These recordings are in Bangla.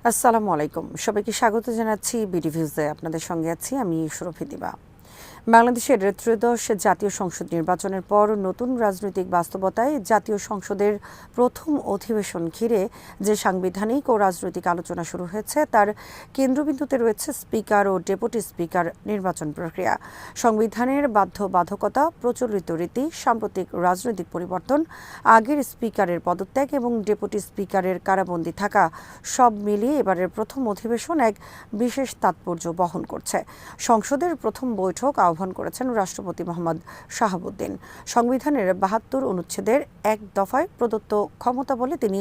আসসালামু আলাইকুম, সবাইকে স্বাগত জানাচ্ছি বিডিভিউজে। আপনাদের সঙ্গে আছি আমি সুরভি দিবা। বাংলাদেশের ত্রয়োদশ জাতীয় সংসদ নির্বাচনের পর নতুন রাজনৈতিক বাস্তবতায় জাতীয় সংসদের প্রথম অধিবেশন ঘিরে যে সাংবিধানিক ও রাজনৈতিক আলোচনা শুরু হয়েছে তার কেন্দ্রবিন্দুতে রয়েছে স্পিকার ও ডেপুটি স্পিকার নির্বাচন প্রক্রিয়া। সংবিধানের বাধ্যবাধকতা, প্রচলিত রীতি, সাম্প্রতিক রাজনৈতিক পরিবর্তন, আগের স্পিকারের পদত্যাগ এবং ডেপুটি স্পিকারের কারাবন্দী থাকা সব মিলিয়ে এবারের প্রথম অধিবেশন এক বিশেষ তাৎপর্য বহন করছে। সংসদের প্রথম বৈঠক আহ্বান করেছেন রাষ্ট্রপতি মোহাম্মদ শাহাবুদ্দিন। সংবিধানের ৭২ অনুচ্ছেদের এক দফায় প্রদত্ত ক্ষমতা বলে তিনি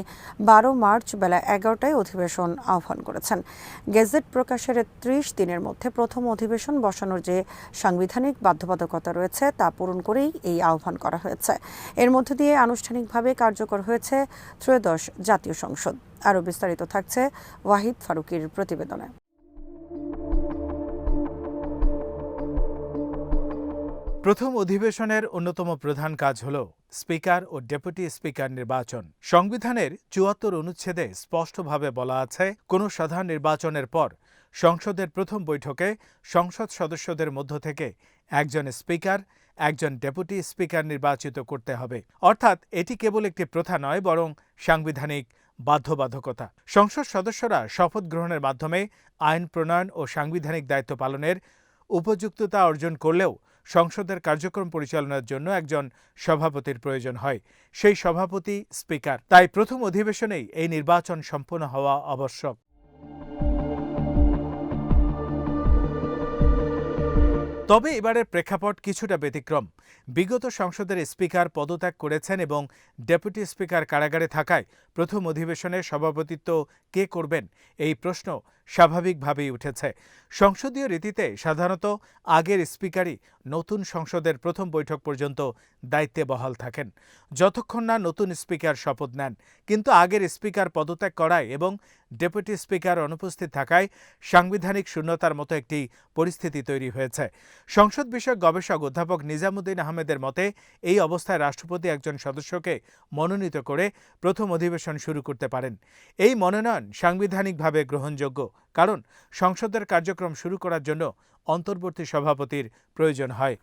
১২ মার্চ বেলা ১১টায় অধিবেশন আহ্বান করেছেন। গেজেট প্রকাশের ৩০ দিনের মধ্যে প্রথম অধিবেশন বসানোর যে সাংবিধানিক বাধ্যবাধকতা রয়েছে তা পূরণ করেই এই আহ্বান করা হয়েছে। এর মধ্য দিয়ে আনুষ্ঠানিকভাবে কার্যকর হয়েছে ত্রয়োদশ জাতীয় সংসদ। আরও বিস্তারিত থাকছে ওয়াহিদ ফারুকীর প্রতিবেদনে। প্রথম অধিবেশনের অন্যতম প্রধান কাজ হল স্পিকার ও ডেপুটি স্পিকার নির্বাচন। সংবিধানের ৭৪ অনুচ্ছেদে স্পষ্টভাবে বলা আছে, কোনো সাধারণ নির্বাচনের পর সংসদের প্রথম বৈঠকে সংসদ সদস্যদের মধ্য থেকে একজন স্পিকার, একজন ডেপুটি স্পিকার নির্বাচিত করতে হবে। অর্থাৎ এটি কেবল একটি প্রথা নয়, বরং সাংবিধানিক বাধ্যবাধকতা। সংসদ সদস্যরা শপথ গ্রহণের মাধ্যমে আইন প্রণয়ন ও সাংবিধানিক দায়িত্ব পালনের উপযুক্ততা অর্জন করলেও সংসদের কার্যক্রম পরিচালনার জন্য একজন সভাপতির প্রয়োজন হয়। সেই সভাপতি স্পিকার। তাই প্রথম অধিবেশনেই এই নির্বাচন সম্পন্ন হওয়া আবশ্যক। তবে এবারের প্রেক্ষাপট কিছুটা ব্যতিক্রম। বিগত সংসদের স্পিকার পদত্যাগ করেছেন এবং ডেপুটি স্পিকার কারাগারে থাকায় প্রথম অধিবেশনে সভাপতিত্ব কে করবেন এই প্রশ্ন স্বাভাবিকভাবেই উঠেছে। সংসদীয় রীতিতে সাধারণত আগের স্পিকারই নতুন সংসদের প্রথম বৈঠক পর্যন্ত দায়িত্বে বহাল থাকেন, যতক্ষণ না নতুন স্পিকার শপথ নেন। কিন্তু আগের স্পিকার পদত্যাগ করায় এবং ডেপুটি স্পিকার অনুপস্থিত থাকায় সাংবিধানিক শূন্যতার মতো একটি পরিস্থিতি তৈরি হয়েছে। সংসদ বিষয়ক গবেষক অধ্যাপক নিজামুদ্দিন আহমেদের মতে, এই অবস্থায় রাষ্ট্রপতি একজন সদস্যকে মনোনীত করে প্রথম অধিবেশন শুরু করতে পারেন। এই মনোনয়ন সাংবিধানিকভাবে গ্রহণযোগ্য, কারণ সংসদের কার্যক্রম শুরু করার জন্য অন্তর্বর্তী সভাপতির প্রয়োজন হয়।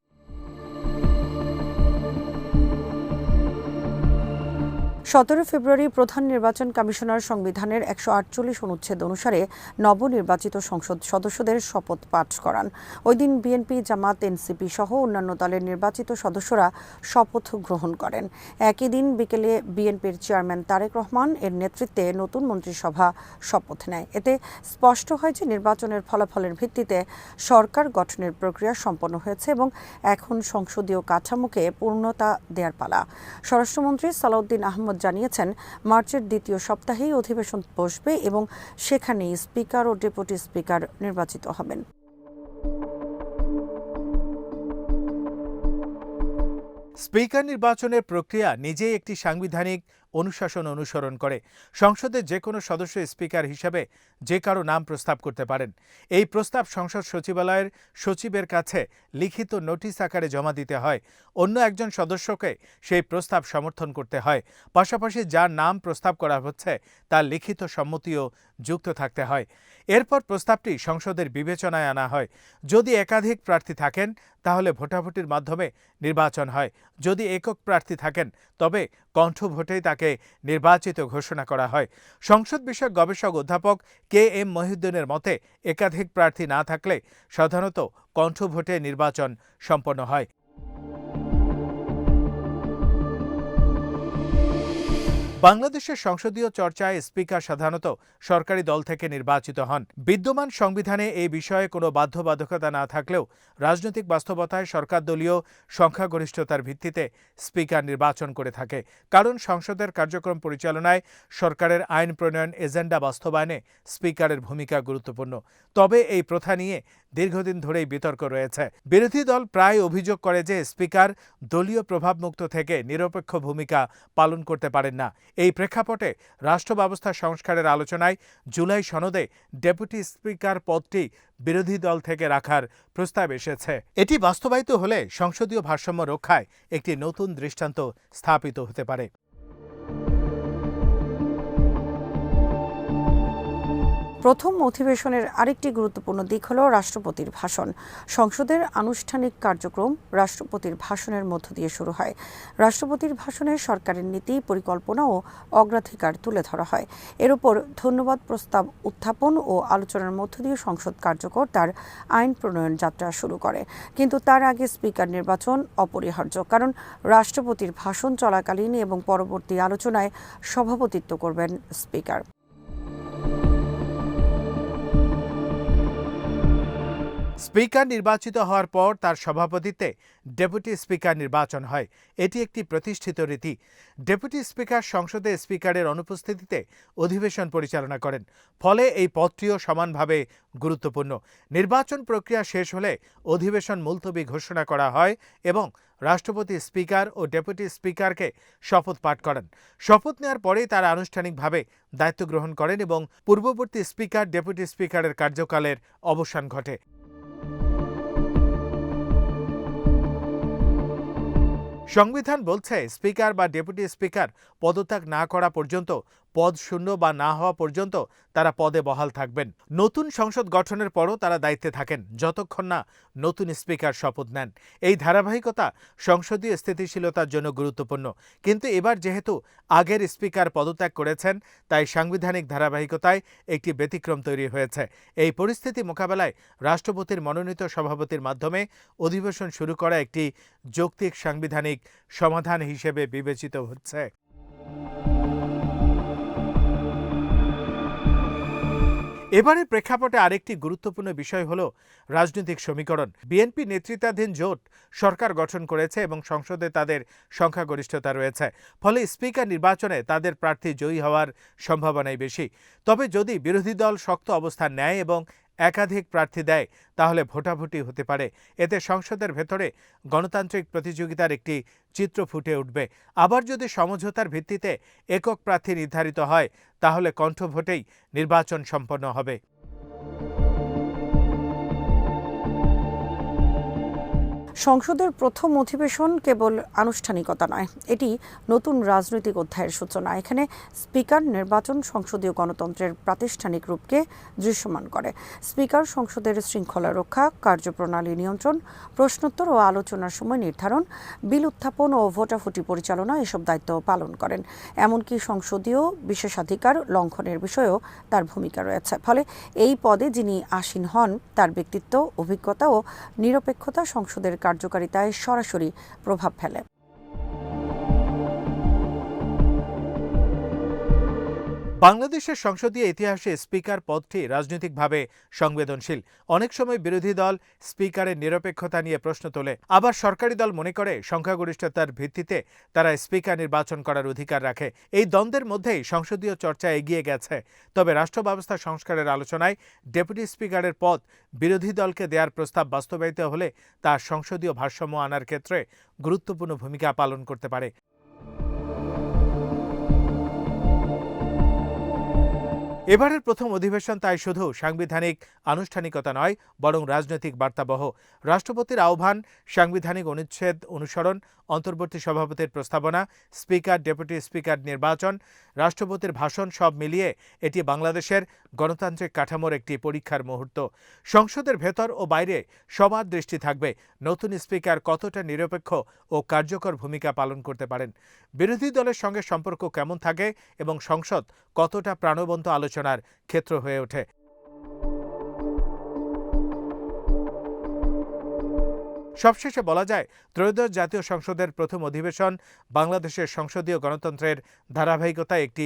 ফেব্রুয়ারি প্রধান নির্বাচন কমিশনার সংবিধানের ১৪৮ অনুচ্ছেদ অনুসারে নবনির্বাচিত সংসদ সদস্যদের শপথ পাঠ করান। ওই দিন বিএনপি, জামাত, এনসিপি সহ অন্যান্য দলের নির্বাচিত সদস্যরা শপথ গ্রহণ করেন। একই দিন বিকেলে বিএনপির চেয়ারম্যান তারেক রহমান এর নেতৃত্বে নতুন মন্ত্রিসভা শপথ নেয়। এতে স্পষ্ট হয় যে নির্বাচনের ফলাফলের ভিত্তিতে সরকার গঠনের প্রক্রিয়া সম্পন্ন হয়েছে এবং এখন সংসদীয় কাঠামোকে পূর্ণতা দেওয়ার পালা। স্বরাষ্ট্রমন্ত্রী সালাউদ্দিন আহমদ জানিয়েছেন, মার্চের দ্বিতীয় সপ্তাহেই অধিবেশন বসবে এবং সেখানেই স্পিকার ও ডেপুটি স্পিকার নির্বাচিত হবেন। স্পিকার নির্বাচনের প্রক্রিয়া নিজেই একটি সাংবিধানিক অনুশাসন অনুসরণ করে। সংসদের যে কোনো সদস্য স্পিকার হিসেবে যে কারো নাম প্রস্তাব করতে পারেন। এই প্রস্তাব সংসদ সচিবালয়ের সচিবের কাছে লিখিত নোটিশ আকারে জমা দিতে হয়। অন্য একজন সদস্যকে সেই প্রস্তাব সমর্থন করতে হয়। পাশাপাশি যার নাম প্রস্তাব করা হচ্ছে তার লিখিত সম্মতিও যুক্ত থাকতে হয়। এরপর প্রস্তাবটি সংসদের বিবেচনায় আনা হয়। যদি একাধিক প্রার্থী থাকেন তাহলে ভোটাভুটির মাধ্যমে নির্বাচন হয়। যদি একক প্রার্থী থাকেন তবে কণ্ঠভোটেই তাকে নির্বাচিত ঘোষণা করা হয়। সংসদ বিষয়ক গবেষক অধ্যাপক KM মহিউদ্দিনের মতে, একাধিক প্রার্থী না থাকলে সাধারণত কণ্ঠভোটে নির্বাচন সম্পন্ন হয়। বাংলাদেশের সংসদীয় চর্চায় স্পিকার সাধারণত সরকারি দল থেকে নির্বাচিত হন। বিদ্যমান সংবিধানে এই বিষয়ে কোনো বাধ্যবাধকতা না থাকলেও রাজনৈতিক বাস্তবতায় সরকার দলীয় সংখ্যাগরিষ্ঠতার ভিত্তিতে স্পিকার নির্বাচন করে থাকে। কারণ সংসদের কার্যক্রম পরিচালনায় সরকারের আইন প্রণয়ন এজেন্ডা বাস্তবায়নে স্পিকারের ভূমিকা গুরুত্বপূর্ণ। তবে এই প্রথা নিয়ে দীর্ঘদিন ধরেই বিতর্ক রয়েছে। বিরোধী দল প্রায় অভিযোগ করে যে স্পিকার দলীয় প্রভাবমুক্ত থেকে নিরপেক্ষ ভূমিকা পালন করতে পারেন না। এই প্রেক্ষাপটে রাষ্ট্র ব্যবস্থা সংস্কারের আলোচনায় জুলাই সনদে ডেপুটি স্পিকার পদটি বিরোধী দল থেকে রাখার প্রস্তাব এসেছে। এটি বাস্তবায়িত হলে সংসদীয় ভারসাম্য রক্ষায় একটি নতুন দৃষ্টান্ত স্থাপিত হতে পারে। প্রথম অধিবেশনের আরেকটি গুরুত্বপূর্ণ দিক হল রাষ্ট্রপতির ভাষণ। সংসদের আনুষ্ঠানিক কার্যক্রম রাষ্ট্রপতির ভাষণের মধ্য দিয়ে শুরু হয়। রাষ্ট্রপতির ভাষণে সরকারের নীতি, পরিকল্পনা ও অগ্রাধিকার তুলে ধরা হয়। এর উপর ধন্যবাদ প্রস্তাব উত্থাপন ও আলোচনার মধ্য দিয়ে সংসদ কার্যকর তার আইন প্রণয়ন যাত্রা শুরু করে। কিন্তু তার আগে স্পিকার নির্বাচন অপরিহার্য, কারণ রাষ্ট্রপতির ভাষণ চলাকালীন এবং পরবর্তী আলোচনায় সভাপতিত্ব করবেন স্পিকার। স্পিকার নির্বাচিত হওয়ার পর তার সভাপতিত্বে ডেপুটি স্পিকার নির্বাচন হয়। এটি একটি প্রতিষ্ঠিত রীতি। ডেপুটি স্পিকার সংসদে স্পিকারের অনুপস্থিতিতে অধিবেশন পরিচালনা করেন। ফলে এই পদটিও সমানভাবে গুরুত্বপূর্ণ। নির্বাচন প্রক্রিয়া শেষ হলে অধিবেশন মুলতবি ঘোষণা করা হয় এবং রাষ্ট্রপতি স্পিকার ও ডেপুটি স্পিকারকে শপথ পাঠ করেন। শপথ নেওয়ার পরেই তারা আনুষ্ঠানিকভাবে দায়িত্ব গ্রহণ করেন এবং পূর্ববর্তী স্পিকার ডেপুটি স্পিকারের কার্যকালের অবসান ঘটে। সংবিধান বলছে স্পিকার বা ডেপুটি স্পিকার পদত্যাগ না করা পর্যন্ত, পদ শূন্য বা না হওয়া পর্যন্ত তারা পদে বহাল থাকবেন। নতুন সংসদ গঠনের পরও তারা দায়িত্বে থাকেন যতক্ষণ না নতুন স্পিকার শপথ নেন। এই ধারাবাহিকতা সংসদীয় স্থিতিশীলতার জন্য গুরুত্বপূর্ণ। কিন্তু এবার যেহেতু আগের স্পিকার পদত্যাগ করেছেন, তাই সাংবিধানিক ধারাবাহিকতায় একটি ব্যতিক্রম তৈরি হয়েছে। এই পরিস্থিতি মোকাবেলায় রাষ্ট্রপতির মনোনীত সভাপতির মাধ্যমে অধিবেশন শুরু করা একটি যৌক্তিক সাংবিধানিক সমাধান হিসেবে বিবেচিত হচ্ছে। এবারের প্রেক্ষাপটে আরেকটি গুরুত্বপূর্ণ বিষয় হল রাজনৈতিক সমীকরণ। বিএনপি নেতৃত্বাধীন জোট সরকার গঠন করেছে এবং সংসদে তাদের সংখ্যাগরিষ্ঠতা রয়েছে। ফলে স্পিকার নির্বাচনে তাদের প্রার্থী জয়ী হওয়ার সম্ভাবনাই বেশি। তবে যদি বিরোধী দল শক্ত অবস্থান নেয় এবং একাধিক প্রার্থী দেয়, তাহলে ভোটাভুটি হতে পারে। এতে সংসদের ভেতরে গণতান্ত্রিক প্রতিযোগিতার একটি চিত্র ফুটে উঠবে। আবার যদি সমঝোতার ভিত্তিতে একক প্রার্থী নির্ধারিত হয়, তাহলে কণ্ঠভোটেই নির্বাচন সম্পন্ন হবে। সংসদের প্রথম অধিবেশন কেবল আনুষ্ঠানিকতা নয়, এটি নতুন রাজনৈতিক অধ্যায়ের সূচনা। এখানে স্পিকার নির্বাচন সংসদীয় গণতন্ত্রের প্রাতিষ্ঠানিক রূপকে দৃশ্যমান করে। স্পিকার সংসদের শৃঙ্খলা রক্ষা, কার্যপ্রণালী নিয়ন্ত্রণ, প্রশ্নোত্তর ও আলোচনার সময় নির্ধারণ, বিল উত্থাপন ও ভোটাভুটি পরিচালনা এসব দায়িত্ব পালন করেন। এমনকি সংসদীয় বিশেষাধিকার লঙ্ঘনের বিষয়েও তার ভূমিকা রয়েছে। ফলে এই পদে যিনি আসীন হন, তার ব্যক্তিত্ব, অভিজ্ঞতা ও নিরপেক্ষতা সংসদের কার্যকারিতায় সরাসরি প্রভাব ফেলে। বাংলাদেশের সংসদীয় ইতিহাসে স্পিকার পদটি রাজনৈতিকভাবে সংবেদনশীল। অনেক সময় বিরোধী দল স্পিকারের নিরপেক্ষতা নিয়ে প্রশ্ন তোলে। আবার সরকারি দল মনে করে সংখ্যাগরিষ্ঠতার ভিত্তিতে তারা স্পিকার নির্বাচন করার অধিকার রাখে। এই দ্বন্দ্বের মধ্যেই সংসদীয় চর্চা এগিয়ে গেছে। তবে রাষ্ট্র ব্যবস্থা সংস্কারের আলোচনায় ডেপুটি স্পিকারের পদ বিরোধী দলকে দেওয়ার প্রস্তাব বাস্তবায়িত হলে তা সংসদীয় ভারসাম্য আনার ক্ষেত্রে গুরুত্বপূর্ণ ভূমিকা পালন করতে পারে। এবারের প্রথম অধিবেশন তাই শুধু সাংবিধানিক আনুষ্ঠানিকতা নয়, বরং রাজনৈতিক বার্তাবহ। রাষ্ট্রপতির আহ্বান, সাংবিধানিক অনুচ্ছেদ অনুসরণ, অন্তর্বর্তী সভাপতির প্রস্তাবনা, স্পিকার ডেপুটি স্পিকার নির্বাচন, রাষ্ট্রপতির ভাষণ সব মিলিয়ে এটি বাংলাদেশের গণতান্ত্রিক কাঠামোর একটি পরীক্ষার মুহূর্ত। সংসদের ভেতর ও বাইরে সবার দৃষ্টি থাকবে নতুন স্পিকার কতটা নিরপেক্ষ ও কার্যকর ভূমিকা পালন করতে পারেন, বিরোধী দলের সঙ্গে সম্পর্ক কেমন থাকে এবং সংসদ কতটা প্রাণবন্ত আলোচনার ক্ষেত্র হয়ে ওঠে। সবশেষে বলা যায়, ত্রয়োদশ জাতীয় সংসদের প্রথম অধিবেশন বাংলাদেশের সংসদীয় গণতন্ত্রের ধারাবাহিকতায় একটি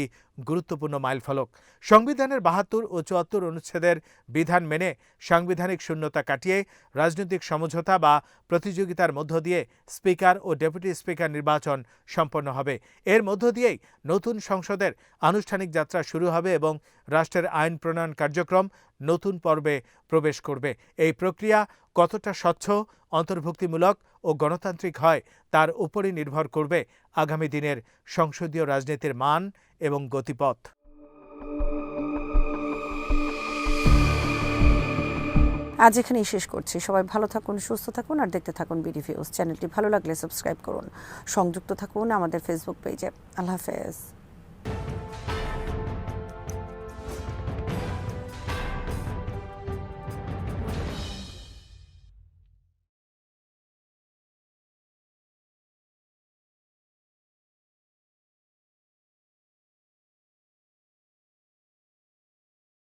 গুরুত্বপূর্ণ মাইলফলক। সংবিধানের ৭২ ও ৭৪ অনুচ্ছেদের বিধান মেনে সাংবিধানিক শূন্যতা কাটিয়ে রাজনৈতিক সমঝোতা বা প্রতিযোগিতার মধ্য দিয়ে স্পিকার ও ডেপুটি স্পিকার নির্বাচন সম্পন্ন হবে। এর মধ্য দিয়েই নতুন সংসদের আনুষ্ঠানিক যাত্রা শুরু হবে এবং রাষ্ট্রের আইন প্রণয়ন কার্যক্রম নতুন পর্বে প্রবেশ করবে। এই প্রক্রিয়া কতটা স্বচ্ছ, অন্তর্ভুক্তিমূলক ও গণতান্ত্রিক হয়, তার উপরই নির্ভর করবে আগামী দিনের সংসদীয় রাজনীতির মান এবং গতিপথ। আজ এখানেই শেষ করছি। সবাই ভালো থাকুন, সুস্থ থাকুন আর দেখতে থাকুন বিডিভিউজ। চ্যানেলটি ভালো লাগলে সাবস্ক্রাইব করুন, সংযুক্ত থাকুন আমাদের ফেসবুক পেজে। আল্লাহ হাফেজ।